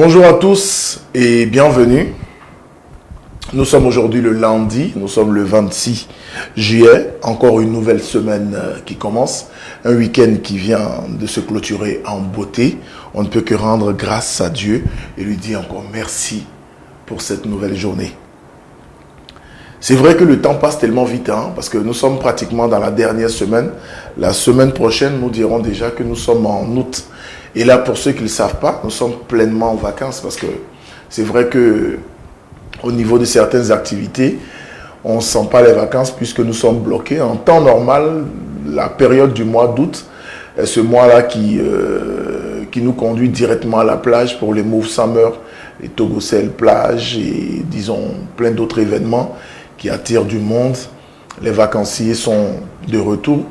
Bonjour à tous et bienvenue. Nous sommes aujourd'hui le lundi, nous sommes le 26 juillet, encore une nouvelle semaine qui commence, un week-end qui vient de se clôturer en beauté. On ne peut que rendre grâce à Dieu et lui dire encore merci pour cette nouvelle journée. C'est vrai que le temps passe tellement vite, parce que nous sommes pratiquement dans la dernière semaine. La semaine prochaine, nous dirons déjà que nous sommes en août. Et là, pour ceux qui ne le savent pas, nous sommes pleinement en vacances parce que c'est vrai que au niveau de certaines activités, on ne sent pas les vacances puisque nous sommes bloqués. En temps normal, la période du mois d'août est ce mois-là qui nous conduit directement à la plage pour les Move Summer, les Togocel plage et disons plein d'autres événements qui attirent du monde. Les vacanciers sont de retour.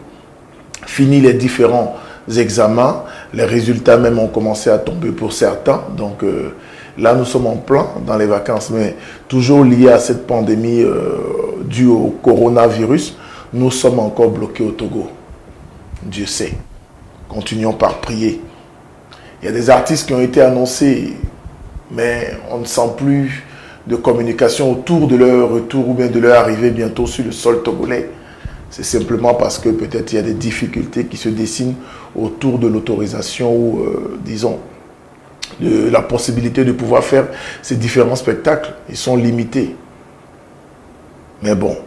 Fini les différents examens, les résultats même ont commencé à tomber pour certains. Donc là, nous sommes en plein dans les vacances, mais toujours lié à cette pandémie due au coronavirus, nous sommes encore bloqués au Togo. Dieu sait. Continuons par prier. Il y a des artistes qui ont été annoncés, mais on ne sent plus de communication autour de leur retour ou bien de leur arrivée bientôt sur le sol togolais. C'est simplement parce que peut-être il y a des difficultés qui se dessinent autour de l'autorisation ou, disons, de la possibilité de pouvoir faire ces différents spectacles. Ils sont limités. Mais bon,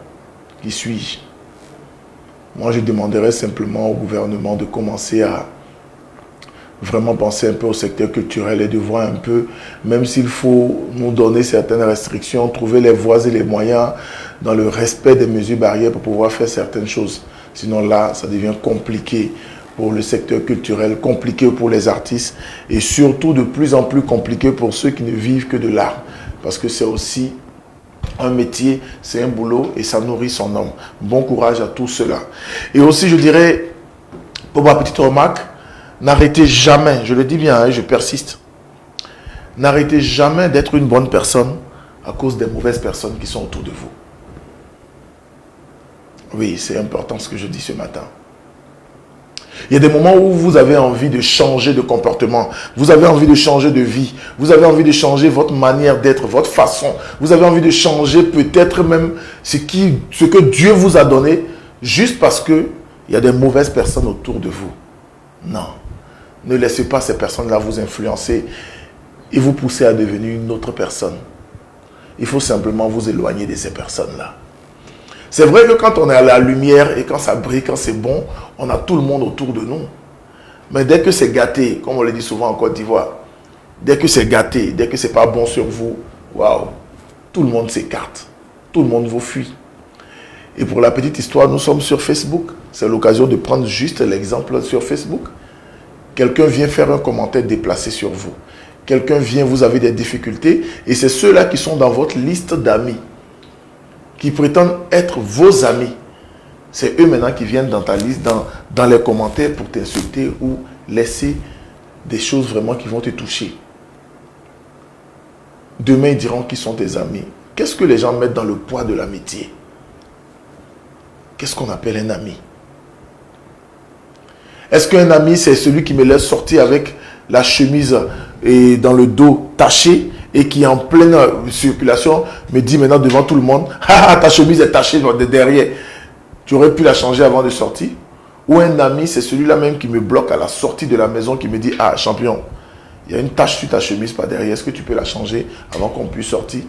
qui suis-je? Moi, je demanderais simplement au gouvernement de commencer à vraiment penser un peu au secteur culturel et de voir un peu, même s'il faut nous donner certaines restrictions, trouver les voies et les moyens dans le respect des mesures barrières pour pouvoir faire certaines choses. Sinon là, ça devient compliqué pour le secteur culturel, compliqué pour les artistes et surtout de plus en plus compliqué pour ceux qui ne vivent que de l'art. Parce que c'est aussi un métier, c'est un boulot et ça nourrit son homme. Bon courage à tous ceux-là. Et aussi, je dirais, pour ma petite remarque, n'arrêtez jamais, je le dis bien, je persiste, n'arrêtez jamais d'être une bonne personne à cause des mauvaises personnes qui sont autour de vous. Oui, c'est important ce que je dis ce matin. Il y a des moments où vous avez envie de changer de comportement, vous avez envie de changer de vie, vous avez envie de changer votre manière d'être, votre façon, vous avez envie de changer peut-être même ce que Dieu vous a donné, juste parce qu'il y a des mauvaises personnes autour de vous. Non. Ne laissez pas ces personnes-là vous influencer et vous pousser à devenir une autre personne. Il faut simplement vous éloigner de ces personnes-là. C'est vrai que quand on est à la lumière et quand ça brille, quand c'est bon, on a tout le monde autour de nous. Mais dès que c'est gâté, comme on le dit souvent en Côte d'Ivoire, dès que c'est gâté, dès que c'est pas bon sur vous, waouh, tout le monde s'écarte. Tout le monde vous fuit. Et pour la petite histoire, nous sommes sur Facebook. C'est l'occasion de prendre juste l'exemple sur Facebook. Quelqu'un vient faire un commentaire déplacé sur vous. Quelqu'un vient, vous avez des difficultés. Et c'est ceux-là qui sont dans votre liste d'amis, qui prétendent être vos amis. C'est eux maintenant qui viennent dans ta liste, dans les commentaires pour t'insulter ou laisser des choses vraiment qui vont te toucher. Demain, ils diront qu'ils sont tes amis. Qu'est-ce que les gens mettent dans le poids de l'amitié? Qu'est-ce qu'on appelle un ami? Est-ce qu'un ami, c'est celui qui me laisse sortir avec la chemise et dans le dos taché et qui est en pleine circulation me dit maintenant devant tout le monde, ah, ta chemise est tachée de derrière, tu aurais pu la changer avant de sortir? Ou un ami, c'est celui-là même qui me bloque à la sortie de la maison, qui me dit, ah champion, il y a une tache sur ta chemise par derrière, est-ce que tu peux la changer avant qu'on puisse sortir?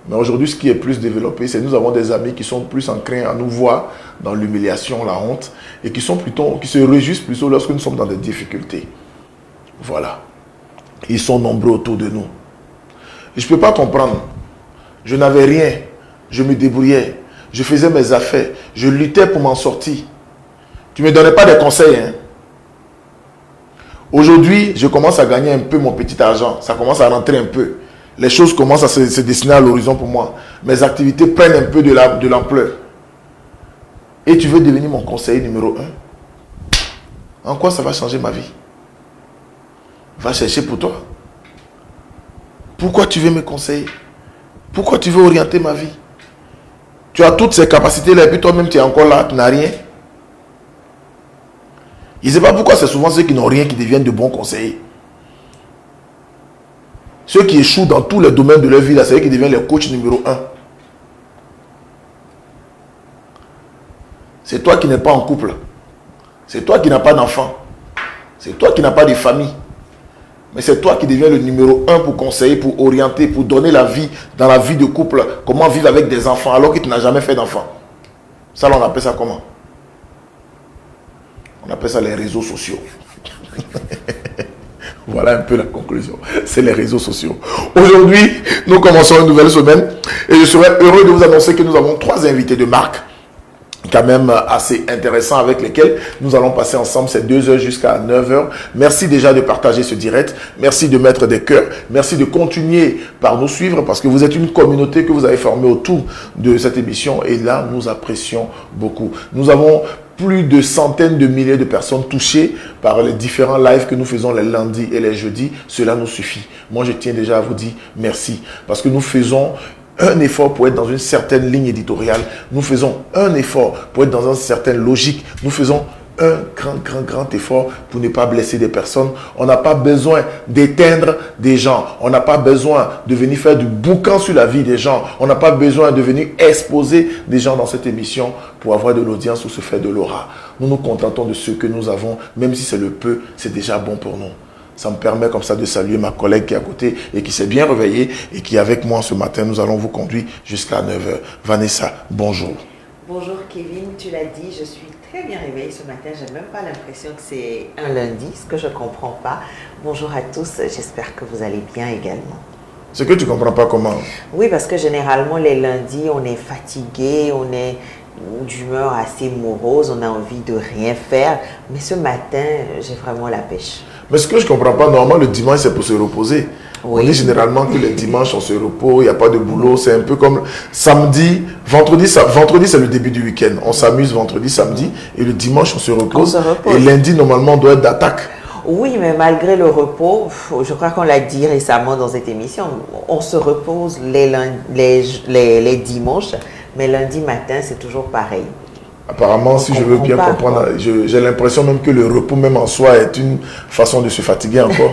Mais aujourd'hui, ce qui est plus développé, c'est que nous avons des amis qui sont plus enclins à nous voir dans l'humiliation, la honte, et qui se réjouissent plutôt lorsque nous sommes dans des difficultés. Voilà. Ils sont nombreux autour de nous. Et je ne peux pas comprendre. Je n'avais rien. Je me débrouillais. Je faisais mes affaires. Je luttais pour m'en sortir. Tu ne me donnais pas des conseils. Aujourd'hui, je commence à gagner un peu mon petit argent. Ça commence à rentrer un peu. Les choses commencent à se dessiner à l'horizon pour moi. Mes activités prennent un peu de l'ampleur. Et tu veux devenir mon conseiller numéro 1? En quoi ça va changer ma vie? Va chercher pour toi. Pourquoi tu veux me conseiller? Pourquoi tu veux orienter ma vie? Tu as toutes ces capacités-là et puis toi-même tu es encore là, tu n'as rien. Je ne sais pas pourquoi c'est souvent ceux qui n'ont rien qui deviennent de bons conseillers. Ceux qui échouent dans tous les domaines de leur vie, c'est eux qui deviennent les coachs numéro 1. C'est toi qui n'es pas en couple. C'est toi qui n'as pas d'enfant. C'est toi qui n'as pas de famille. Mais c'est toi qui deviens le numéro 1 pour conseiller, pour orienter, pour donner la vie dans la vie de couple. Comment vivre avec des enfants alors que tu n'as jamais fait d'enfant. Ça, là, on appelle ça comment? On appelle ça les réseaux sociaux. Voilà un peu la conclusion. C'est les réseaux sociaux. Aujourd'hui, nous commençons une nouvelle semaine. Et je serai heureux de vous annoncer que nous avons 3 invités de marque, quand même assez intéressants, avec lesquels nous allons passer ensemble ces 2 heures jusqu'à 9 heures. Merci déjà de partager ce direct. Merci de mettre des cœurs. Merci de continuer par nous suivre parce que vous êtes une communauté que vous avez formée autour de cette émission. Et là, nous apprécions beaucoup. Nous avons plus de centaines de milliers de personnes touchées par les différents lives que nous faisons les lundis et les jeudis. Cela nous suffit. Moi, je tiens déjà à vous dire merci parce que nous faisons un effort pour être dans une certaine ligne éditoriale. Nous faisons un effort pour être dans une certaine logique. Nous faisons un grand effort pour ne pas blesser des personnes. On n'a pas besoin d'éteindre des gens. On n'a pas besoin de venir faire du boucan sur la vie des gens. On n'a pas besoin de venir exposer des gens dans cette émission pour avoir de l'audience ou se faire de l'aura. Nous nous contentons de ce que nous avons. Même si c'est le peu, c'est déjà bon pour nous. Ça me permet comme ça de saluer ma collègue qui est à côté et qui s'est bien réveillée et qui est avec moi ce matin. Nous allons vous conduire jusqu'à 9 heures. Vanessa, bonjour. Bonjour Kevin, tu l'as dit, je suis très bien réveillée ce matin. J'ai même pas l'impression que c'est un lundi, ce que je ne comprends pas. Bonjour à tous, j'espère que vous allez bien également. Ce que tu ne comprends pas comment? Oui, parce que généralement les lundis, on est fatigué, on est d'humeur assez morose, on a envie de rien faire. Mais ce matin, j'ai vraiment la pêche. Mais ce que je ne comprends pas, normalement le dimanche c'est pour se reposer. Oui. On dit généralement que les dimanches on se repose, il n'y a pas de boulot, c'est un peu comme samedi, vendredi c'est le début du week-end. On s'amuse vendredi, samedi et le dimanche on se repose. Et lundi normalement on doit être d'attaque. Oui, mais malgré le repos, je crois qu'on l'a dit récemment dans cette émission, on se repose les dimanches, mais lundi matin c'est toujours pareil. Apparemment, si je veux bien comprendre, j'ai l'impression même que le repos même en soi est une façon de se fatiguer encore.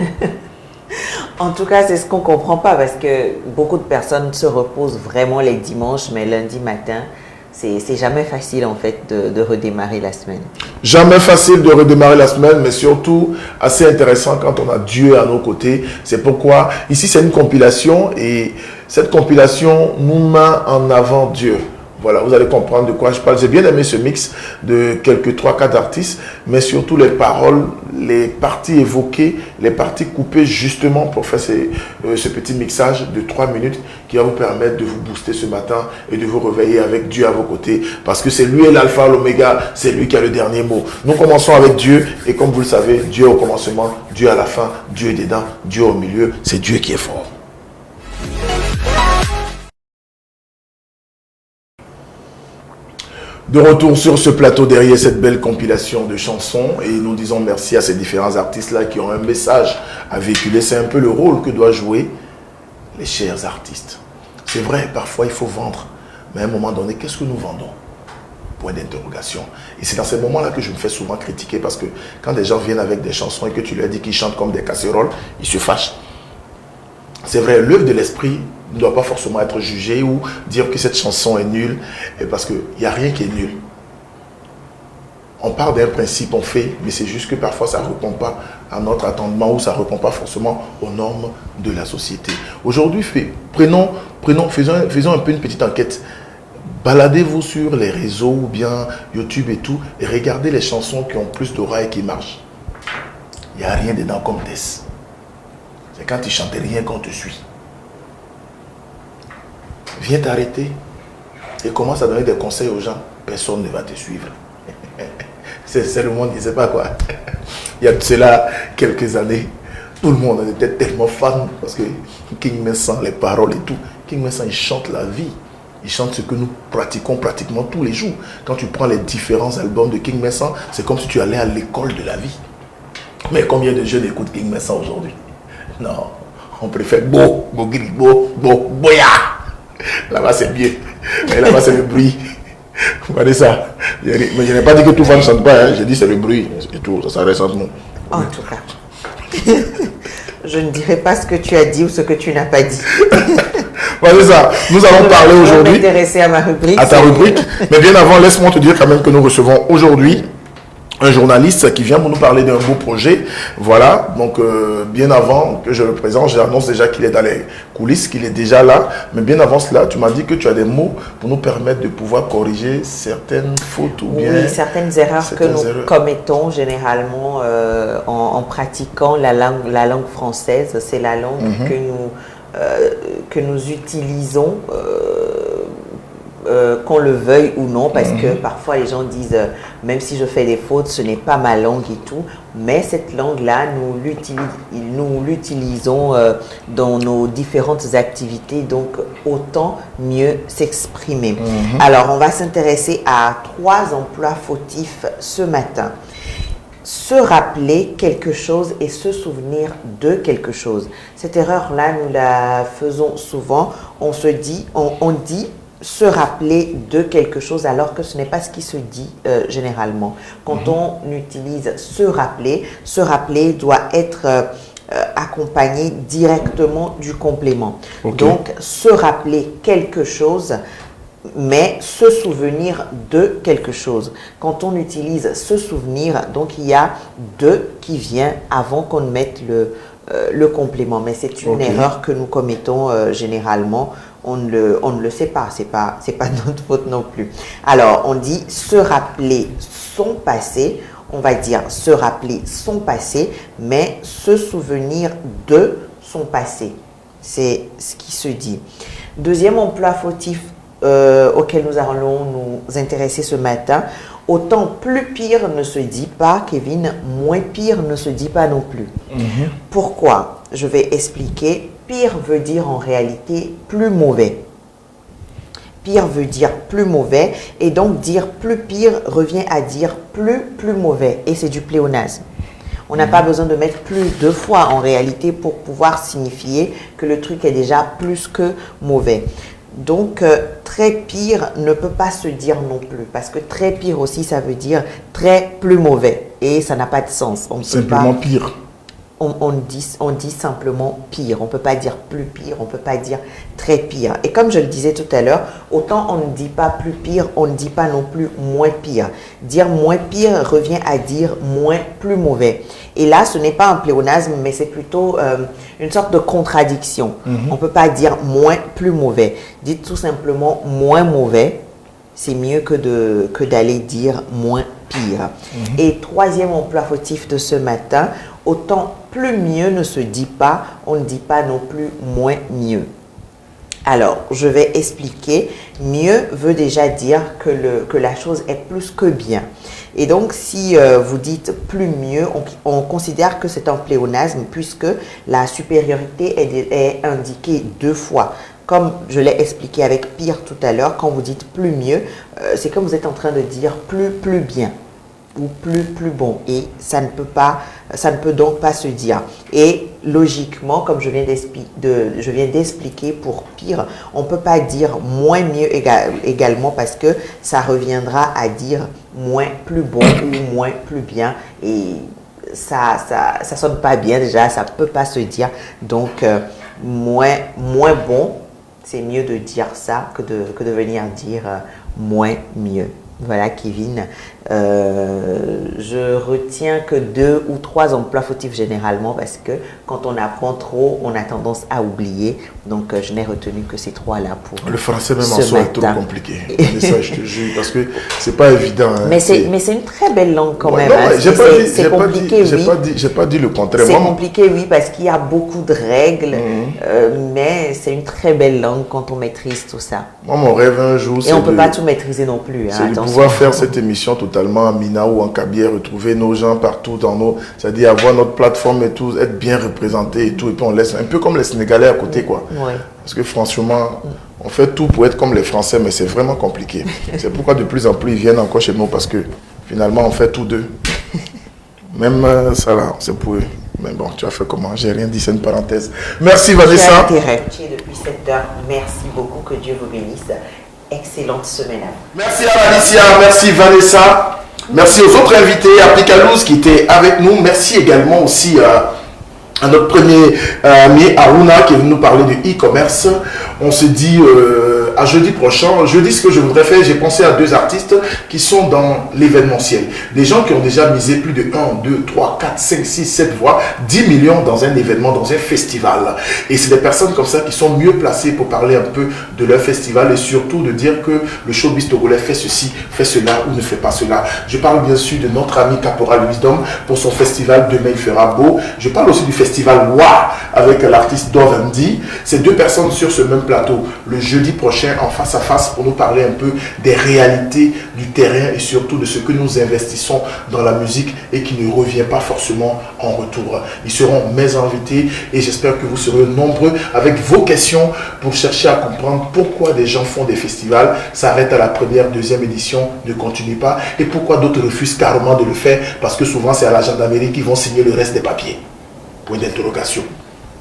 En tout cas, c'est ce qu'on ne comprend pas parce que beaucoup de personnes se reposent vraiment les dimanches, mais lundi matin, c'est jamais facile en fait de redémarrer la semaine. Jamais facile de redémarrer la semaine, mais surtout assez intéressant quand on a Dieu à nos côtés. C'est pourquoi ici c'est une compilation et cette compilation nous met en avant Dieu. Voilà, vous allez comprendre de quoi je parle. J'ai bien aimé ce mix de quelques 3-4 artistes, mais surtout les paroles, les parties évoquées, les parties coupées justement pour faire ce petit mixage de 3 minutes qui va vous permettre de vous booster ce matin et de vous réveiller avec Dieu à vos côtés. Parce que c'est lui l'alpha, l'oméga, c'est lui qui a le dernier mot. Nous commençons avec Dieu et comme vous le savez, Dieu au commencement, Dieu à la fin, Dieu dedans, Dieu au milieu, c'est Dieu qui est fort. De retour sur ce plateau derrière cette belle compilation de chansons et nous disons merci à ces différents artistes-là qui ont un message à véhiculer. C'est un peu le rôle que doivent jouer les chers artistes. C'est vrai, parfois il faut vendre, mais à un moment donné, qu'est-ce que nous vendons? Point d'interrogation. Et c'est dans ces moments-là que je me fais souvent critiquer parce que quand des gens viennent avec des chansons et que tu leur dis qu'ils chantent comme des casseroles, ils se fâchent. C'est vrai, l'œuvre de l'esprit ne doit pas forcément être jugée ou dire que cette chanson est nulle, parce qu'il n'y a rien qui est nul. On part d'un principe, on fait, mais c'est juste que parfois ça ne répond pas à notre attendement ou ça ne répond pas forcément aux normes de la société. Aujourd'hui, faisons un peu une petite enquête. Baladez-vous sur les réseaux ou bien YouTube et tout et regardez les chansons qui ont plus d'aura et qui marchent. Il n'y a rien dedans comme Tess. C'est quand tu chantes rien qu'on te suit. Viens t'arrêter et commence à donner des conseils aux gens. Personne ne va te suivre. C'est le monde, il ne sait pas quoi. Il y a de cela quelques années, tout le monde était tellement fan parce que King Vincent, les paroles et tout, King Vincent, il chante la vie. Il chante ce que nous pratiquons pratiquement tous les jours. Quand tu prends les différents albums de King Vincent, c'est comme si tu allais à l'école de la vie. Mais combien de jeunes écoutent King Vincent aujourd'hui? Non, on préfère boya. Là-bas c'est mieux, mais là-bas c'est le bruit. Vous voyez ça? Mais je n'ai pas dit que tout le monde ne chante pas, hein. J'ai dit c'est le bruit et tout, ça reste entre nous. En tout cas, Je ne dirai pas ce que tu as dit ou ce que tu n'as pas dit. Voilà, c'est ça. Nous allons parler aujourd'hui. Je vais m'intéresser à ma rubrique. À ta rubrique. Mais bien avant, laisse-moi te dire quand même que nous recevons aujourd'hui un journaliste qui vient pour nous parler d'un beau projet. Voilà, donc bien avant que je le présente, j'annonce déjà qu'il est dans les coulisses, qu'il est déjà là. Mais bien avant cela, tu m'as dit que tu as des mots pour nous permettre de pouvoir corriger certaines fautes ou bien... Oui, certaines erreurs que nous commettons généralement en pratiquant la langue française. C'est la langue que nous utilisons qu'on le veuille ou non, parce que parfois les gens disent même si je fais des fautes, ce n'est pas ma langue et tout, mais cette langue-là, nous l'utilisons dans nos différentes activités, donc autant mieux s'exprimer. Alors, on va s'intéresser à 3 emplois fautifs ce matin. Se rappeler quelque chose et se souvenir de quelque chose. Cette erreur-là, nous la faisons souvent. On dit se rappeler de quelque chose alors que ce n'est pas ce qui se dit généralement. Quand on utilise se rappeler doit être accompagné directement du complément. Donc, se rappeler quelque chose, mais se souvenir de quelque chose. Quand on utilise se souvenir, donc il y a de qui vient avant qu'on mette le complément. Mais c'est une erreur que nous commettons généralement. On ne le sait pas, c'est pas notre faute non plus. Alors, on dit se rappeler son passé, on va dire se rappeler son passé, mais se souvenir de son passé. C'est ce qui se dit. Deuxième emploi fautif auquel nous allons nous intéresser ce matin, autant plus pire ne se dit pas, Kevin, moins pire ne se dit pas non plus. Pourquoi? Je vais expliquer. Pire veut dire en réalité plus mauvais. Pire veut dire plus mauvais, et donc dire plus pire revient à dire plus mauvais, et c'est du pléonasme. On n'a pas besoin de mettre plus 2 fois en réalité pour pouvoir signifier que le truc est déjà plus que mauvais. Donc, très pire ne peut pas se dire non plus, parce que très pire aussi, ça veut dire très plus mauvais, et ça n'a pas de sens. Simplement pire. On dit simplement pire. On ne peut pas dire plus pire, on ne peut pas dire très pire. Et comme je le disais tout à l'heure, autant on ne dit pas plus pire, on ne dit pas non plus moins pire. Dire moins pire revient à dire moins plus mauvais. Et là, ce n'est pas un pléonasme, mais c'est plutôt une sorte de contradiction. On ne peut pas dire moins plus mauvais. Dites tout simplement moins mauvais. C'est mieux que d'aller dire moins pire. Et troisième emploi fautif de ce matin, autant plus mieux ne se dit pas, on ne dit pas non plus moins mieux. Alors, je vais expliquer. Mieux veut déjà dire que la chose est plus que bien. Et donc, si vous dites plus mieux, on considère que c'est un pléonasme puisque la supériorité est indiquée 2 fois. Comme je l'ai expliqué avec pire tout à l'heure, quand vous dites plus mieux, c'est comme vous êtes en train de dire plus bien ou plus bon. Et ça ne peut donc pas se dire. Et logiquement, comme je viens d'expliquer pour pire, on ne peut pas dire moins mieux également parce que ça reviendra à dire moins plus bon ou moins plus bien. Et ça sonne pas bien déjà, ça ne peut pas se dire. Donc, moins bon, c'est mieux de dire ça que de venir dire moins mieux. Voilà, Kevin. Je retiens que 2 ou 3 emplois fautifs généralement parce que quand on apprend trop, on a tendance à oublier. Donc, je n'ai retenu que ces 3-là pour le français même en soi est trop compliqué. Ça, je te jure, parce que c'est pas évident. Hein. Mais c'est une très belle langue quand même. Hein. C'est compliqué, oui. J'ai pas dit le contraire. C'est compliqué, oui, parce qu'il y a beaucoup de règles, mais c'est une très belle langue quand on maîtrise tout ça. Moi, mon rêve un jour, et on ne peut pas tout maîtriser non plus. C'est de pouvoir faire cette émission totalement en Mina ou en Kabia, retrouver nos gens partout dans nos... C'est-à-dire avoir notre plateforme et tout, être bien représenté et tout, et puis on laisse un peu comme les Sénégalais à côté, quoi. Oui. Parce que franchement, on fait tout pour être comme les Français, mais c'est vraiment compliqué. C'est pourquoi de plus en plus ils viennent encore chez nous, parce que finalement on fait tous deux. Même ça là, c'est pour eux. Mais bon, tu as fait comment? J'ai rien dit, c'est une parenthèse. Merci Vanessa. Depuis 7 heures, merci beaucoup, que Dieu vous bénisse. Excellente semaine à vous. Merci à Alicia, merci Vanessa. Merci aux autres invités, à Picalouz qui était avec nous. Merci également aussi à notre premier ami Aruna qui est venu nous parler de e-commerce. On se dit à jeudi prochain. Jeudi, ce que je voudrais faire, j'ai pensé à 2 artistes qui sont dans l'événementiel. Des gens qui ont déjà misé plus de 1, 2, 3, 4, 5, 6, 7 voire 10 millions dans un événement, dans un festival. Et c'est des personnes comme ça qui sont mieux placées pour parler un peu de leur festival et surtout de dire que le showbiz togolais fait ceci, fait cela ou ne fait pas cela. Je parle bien sûr de notre ami Caporal Wisdom pour son festival Demain il fera beau. Je parle aussi du festival WA avec l'artiste Dove MD. Ces 2 personnes sur ce même plateau le jeudi prochain en face à face pour nous parler un peu des réalités du terrain et surtout de ce que nous investissons dans la musique et qui ne revient pas forcément en retour. Ils seront mes invités et j'espère que vous serez nombreux avec vos questions pour chercher à comprendre pourquoi des gens font des festivals, s'arrêtent à la première, deuxième édition, ne continuent pas et pourquoi d'autres refusent carrément de le faire parce que souvent c'est à la gendarmerie qu'ils vont signer le reste des papiers. Point d'interrogation.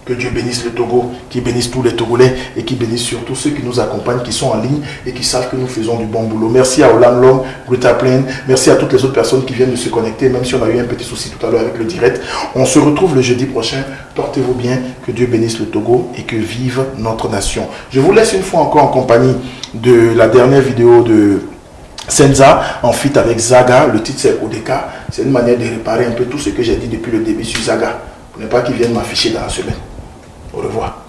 Que Dieu bénisse le Togo, qui bénisse tous les Togolais et qui bénisse surtout ceux qui nous accompagnent, qui sont en ligne et qui savent que nous faisons du bon boulot. Merci à Olan Long, Greta Plain, merci à toutes les autres personnes qui viennent de se connecter, même si on a eu un petit souci tout à l'heure avec le direct. On se retrouve le jeudi prochain. Portez-vous bien, que Dieu bénisse le Togo et que vive notre nation. Je vous laisse une fois encore en compagnie de la dernière vidéo de Senza en feat avec Zaga. Le titre c'est Odeka. C'est une manière de réparer un peu tout ce que j'ai dit depuis le début sur Zaga. Pour ne pas qu'ils viennent m'afficher dans la semaine. Au revoir.